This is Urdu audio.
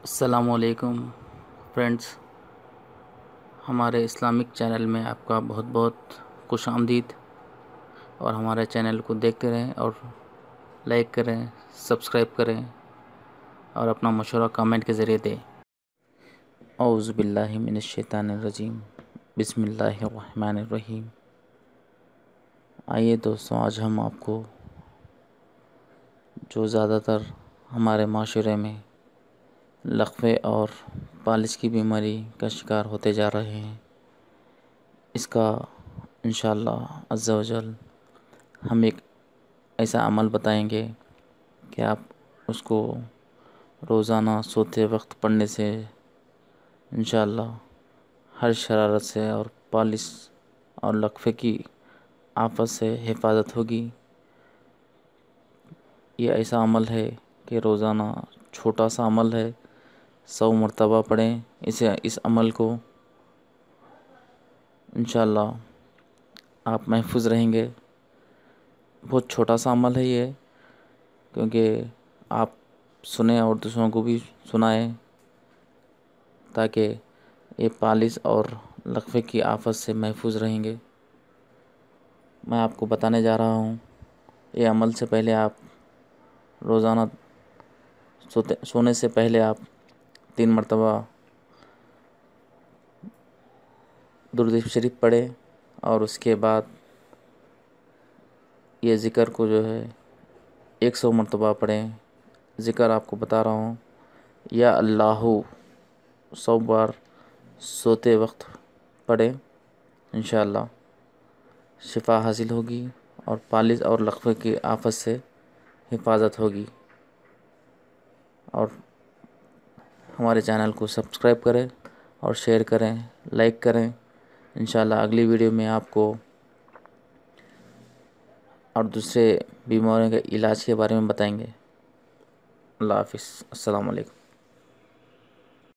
السلام علیکم فرینڈس، ہمارے اسلامک چینل میں آپ کا بہت بہت خوش آمدید۔ اور ہمارے چینل کو دیکھتے رہیں اور لائک کریں، سبسکرائب کریں اور اپنا مشورہ کامنٹ کے ذریعے دیں۔ اعوذ باللہ من الشیطان الرجیم، بسم اللہ الرحمن الرحیم۔ آئیے دوستوں، آج ہم آپ کو جو زیادہ تر ہمارے معاشرے میں لقوے اور پالس کی بیماری کا شکار ہوتے جا رہے ہیں، اس کا انشاءاللہ عز و جل ہم ایک ایسا عمل بتائیں گے کہ آپ اس کو روزانہ سوتے وقت پڑھنے سے انشاءاللہ ہر شرارت سے اور پالس اور لقوے کی آفت سے حفاظت ہوگی۔ یہ ایسا عمل ہے کہ روزانہ چھوٹا سا عمل ہے، 100 مرتبہ پڑھیں اس عمل کو، انشاءاللہ آپ محفوظ رہیں گے۔ بہت چھوٹا سا عمل ہے یہ، کیونکہ آپ سنیں اور دوسروں کو بھی سنائیں تاکہ یہ پالس اور لقوے کی آفت سے محفوظ رہیں گے۔ میں آپ کو بتانے جا رہا ہوں، یہ عمل سے پہلے آپ روزانہ سونے سے پہلے آپ 3 مرتبہ درود شریف پڑھیں، اور اس کے بعد یہ ذکر کو جو ہے 100 مرتبہ پڑھیں۔ ذکر آپ کو بتا رہا ہوں، یا اللہ 100 بار سوتے وقت پڑھیں، انشاءاللہ شفا حاصل ہوگی اور پالس اور لقوے کی آفت سے حفاظت ہوگی۔ اور ہمارے چینل کو سبسکرائب کریں اور شیئر کریں، لائک کریں۔ انشاءاللہ اگلی ویڈیو میں آپ کو اور دوسرے بیماریوں کے علاج کے بارے میں بتائیں گے۔ اللہ حافظ، السلام علیکم۔